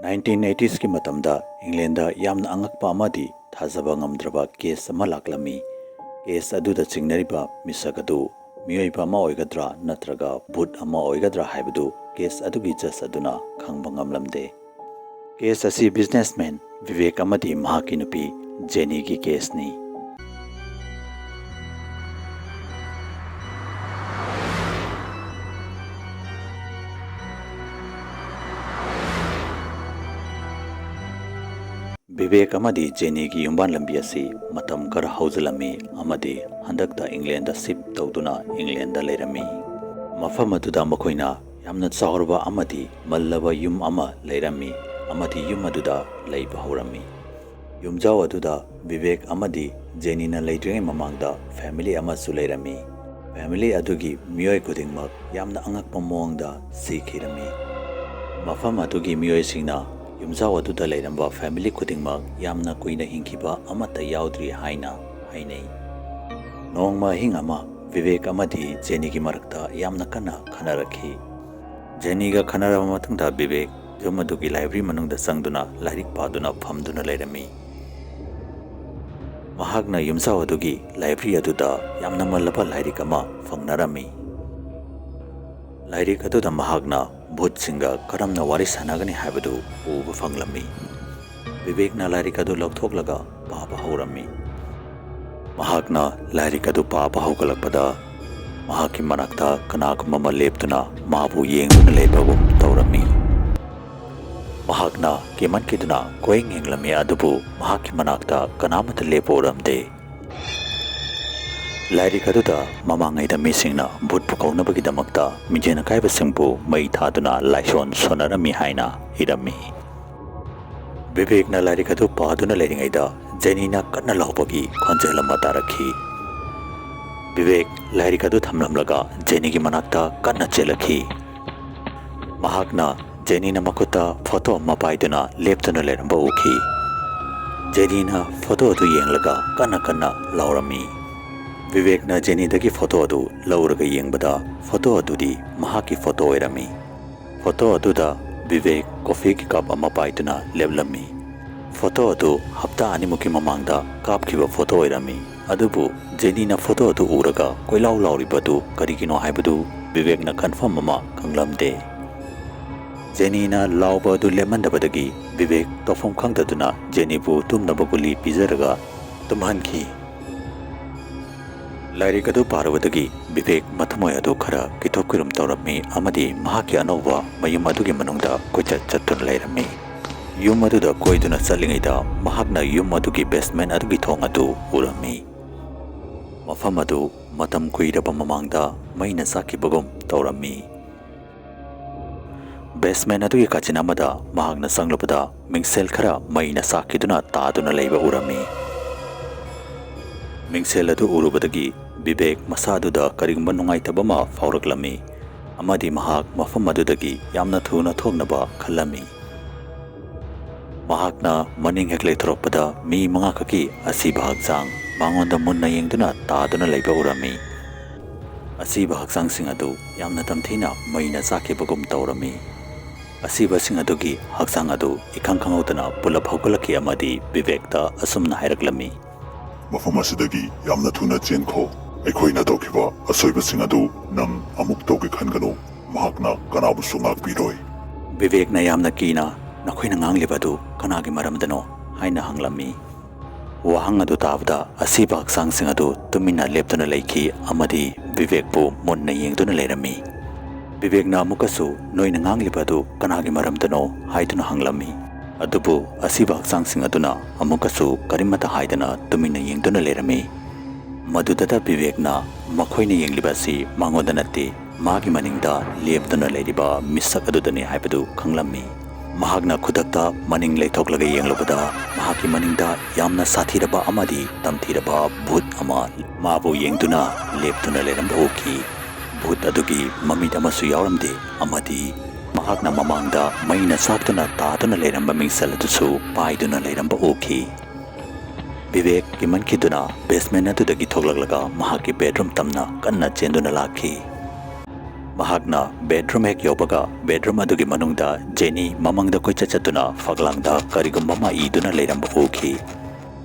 1980s ki matamda England da yamna angakpa amadi thajaba ngamdraba case ama laklami. Case aduda chingnariba misagadu mioiba ama oigadra natraga Bhoot ama oigadra haibadu case adugi judge aduna khangba ngamlamde. Case asi businessman Vivek amadi mahaki nupi Jenny ki case ni. Vivek amadi Jenny ki yumban lambi asi matam kara haujalami amadi handakta England da ship tawduna England da leirami. Mafam aduda makoina yamna chaurba amadi mallaba yum ama leirami amadi yum aduda leiba haurami. Yumjao aduda Vivek amadi Jenny na leidringai mamangda family ama su leirami. Family adugi miyoi kudingmak yamna angakpa mawangda sikhirami. Mafam adugi miyoi singna Yumjao aduda leiramba family kudingmak yamna kuina hingkiba amata yaudri haina hainai. Nongma hingama Vivek amadi Jenny ki marakta yamna kana khanaraki. Jenny ga khanaraba matangda Vivek jomadugi library manungda sangduna lairik paduna phamduna leirami. Mahakna Yumjao adugi library aduda yamna mallaba lairik ama fangnarami. Lairik aduda mahakna Bhoot singa Taramna Wari sanagani haibadu uba fanglami. Vivek na lairik adu lauthoklaga paba haurami. Mahakna lairik adu paba haugalakpada mahaki manakta kanakuma leptuna mabu yengduna leibagum taurami. Mahakna kimankiduna koing yenglami adubu mahaki manakta kanamata leporamde. Lairik aduda mamangaida misingna Bhoot pukaunabagidamagta mijena kaibasingbu mai thaduna laison sonarami haina irami. Vivek na lairik adu paduna leiringaida Jenny na kanna laubagi khonjelama tarakhi. Vivek lairik adu thamlamlaga Jenny ki manakta kanna chelakhi. Mahakna Jenny na makuta photo amma paiduna leptuna leiramba ukhi. Jenny na photo adu yenglaga kanna laurami. Vivek na Jenny dagi photo adu lauraga yengbada photo adudi mahaki photo oirami. Photo aduda Vivek coffee ki cup ama paiduna leblami. Photo adu hapta animuki mamangda kapkiba photo oirami. Adubu Jenny na photo adu uraga koilau lauribadu karigino haibadu Vivek na confirm ama kanglamde. Jenny na lauba adu lemandabadagi Vivek tofam khangdaduna Jenny bu tumnabaguli pizaraga tumhanki. Lairik adu parvadagi Vivek mathamoy adu khara kitokkirum taurami amadi mahaki anova mayum adugi manungda koichat chattuna leirami. Yum aduda koiduna chalingaida mahakna yum adugi basement adugi thong adu urami. Mafam adu matam kuiraba mamangda maina sakibagum taurami. Basement adugi kachinamada mahakna sanglabada mingsel khara maina sakiduna taduna leiba urami. Mingsel adu urubadagi Vivek masaduda karigumba nungaitabama fauraklami amadi mahak mafam adudagi yamna thuna thognaba khallami. Mahakna maning hek leithoropada mi manga kaki asiba hakchang mangonda munna yengduna taduna leiba urami. Asiba hakchang sing adu yamna tamthina maina sakibagum taurami. Asiba sing adugi hakchang adu ikhang khangaudana pulap haugalaki amadi Vivekta asumna hairaklami. Mafam asidagi yamna thuna chenkho ꯑꯩꯈꯣꯏꯅ ꯇꯧꯈꯤꯕ ꯑꯁꯣꯏꯕꯁꯤꯡ ꯑꯗꯨ ꯅꯪ ꯑꯃꯨꯛ ꯇꯧꯒꯦ ꯈꯟꯒꯅꯨ ꯃꯍꯥꯛꯅ ꯀꯅꯥꯕꯨꯁꯨ ꯉꯥꯛꯄꯤꯔꯣꯏ. Vivekna yamna kina nakhoi ngangliba adu kanagi maramdano haina hanglammi. Wahang adu tabda asiba haksang adu tumina leptuna leikhi amadi Vivekbu munna yengduna leirami. Vivekna amukasu noina ngangliba adu kanagi maramdano haiduna hanglammi. Adubu asiba haksang aduna amukasu karimata haidana tumina yengduna leirami. Madudata Vivekna makhoina yenglibasi mangoda natti magi maningda leptuna leiriba misak adudani haibadu khanglammi. Mahakna khudakta maning leithoklaga yenglobada mahaki maningda yamna sathiraba amadi tamthiraba Bhoot ama mabu yengduna leptuna leiramba ukhi. Bhoot adugi mamit amasu yauramde amadi mahakna mamangda maina saktuna taduna leiramba mingsal adusu paiduna leiramba ukhi. Vivek kimankiduna basement adudagi thoglaglaga mahaki bedroom tamna kanna chenduna lakhi. Mahakna bedroom hek yobaga bedroom adugi manungda Jenny mamangda koicha chatuna faglangda karigumama iduna leiramba uki.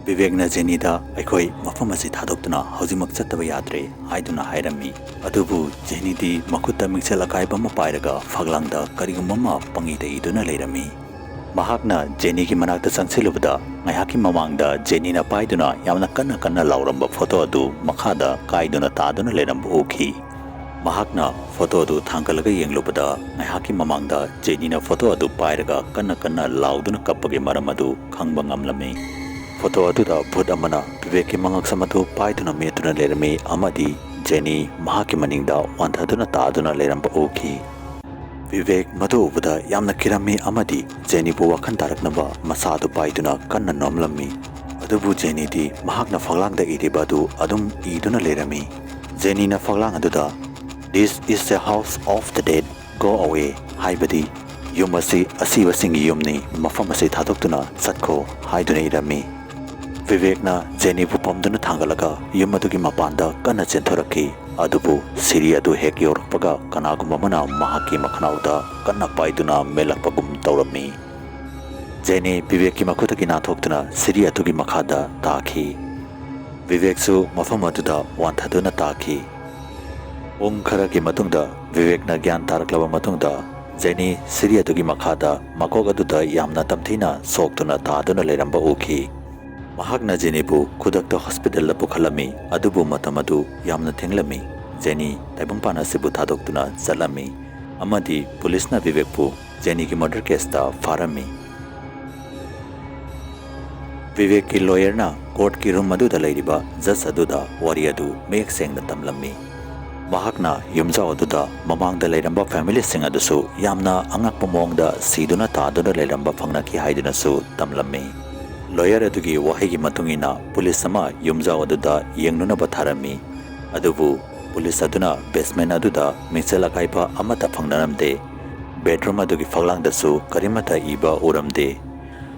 Vivekna Jenny da aikoi mafam asi thadoptuna haujimak chattaba yadre haiduna hairami. Adubu Jenny di makutta mingsela kaibama pairaga faglangda karigumama pangida iduna leirami. Mahakna Jenny ki manakta sangsilubada ngaihaki mamangda Jenny na paiduna yamna kanna lauramba photo adu makada kaiduna taduna leiramba uki. Mahakna photo adu thangkalaga yenglubada ngaihaki mamangda Jenny na photo adu pairaga kanna lauduna kappage maram adu khangba ngamlami. Photo adu da Bhoot amana Vivek mangak samatu paiduna metuna lerami amadi Jenny mahaki maningda wanthaduna taduna leramba uki. Vivek madu ubada yamna kirami amadi Jenny bu wakhan taraknaba masadu paiduna kanna nomlami. Adubu Jenny di mahakna faglangda idibadu adum iduna lerami. Jenny na faglang aduda "This is the house of the dead. Go away." Haibadi yum asi wasingi yumni mafam asi thadokduna satko haiduna irami. Vivekna Jenny bu pomduna thangalaga yum adugi mapanda kanna chenthoraki. Adubu siri adu hek yorpaga kanaguma mana mahaki makhnauda kanna paiduna melakpagum taurami. Jenny Vivekki makutagi nathokduna siri adugi makhada taaki. Viveksu mafam aduda wanthaduna taaki. Khara ki matungda Vivekna gyan taraklaba matungda Jenny siri adugi makhada makok aduda yamna tamthina soktuna taduna leramba uki. Mahakna Jenny bu khudakta hospital la pukhalami adubu matamadu yamna thenglami. Jenny taibangpana sibu thadokduna chalami amadi police na Vivek bu Jenny ki murder case ta farami. Vivek ki lawyer na court ki room aduda leiriba judge aduda Wari adu mek sengna tamlami. Mahakna Yumjao aduda mamangda leiramba family sing adusu yamna angakpa mongda siduna taduna leiramba phangnaki haiduna su tamlami. Lawyer adugi wahigi matungina police sama Yumjao aduda yengnunaba tharami. Adubu police aduna basement aduda mingsela kaipa amata phangnaramde. Bedroom adugi faglangda su karimata iba uramde.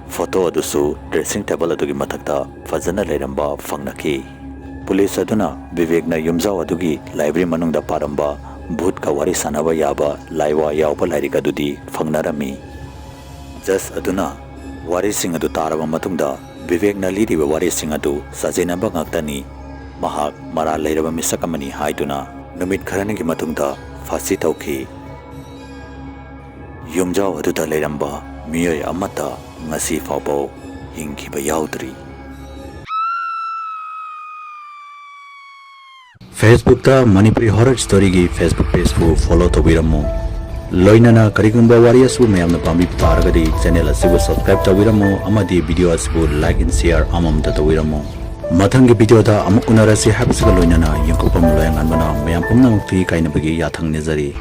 Photo adusu dressing table adugi mathakta fazana leiramba phangnaki. Police aduna Vivekna Yumjao adugi library manungda paramba Bhoot ka wari sanaba yaba laiwa yauba lairika adudi phangnarami. Just aduna wari sing adu taraba matungda Vivekna liriba wari sing adu sajenaba ngaktani mahak mara leiraba misakamani haiduna numit kharanigi matungda phasi tauki. Yumjao aduda leiramba miyoi amata ngasi faubo hingkiba yaudri. Facebook ta Manipuri horror story gi Facebook page fu follow tobiramu. Loinana karigumba warriors bu mayamna pambi taragadi channel asibu subscribe tobiramu amadi video asibu like and share amam ta tobiramu. Mathangi video da amuk unarasi habsiga loinana yangkopam loyangan bana mayam pumna mukti kainabagi yathang nezari.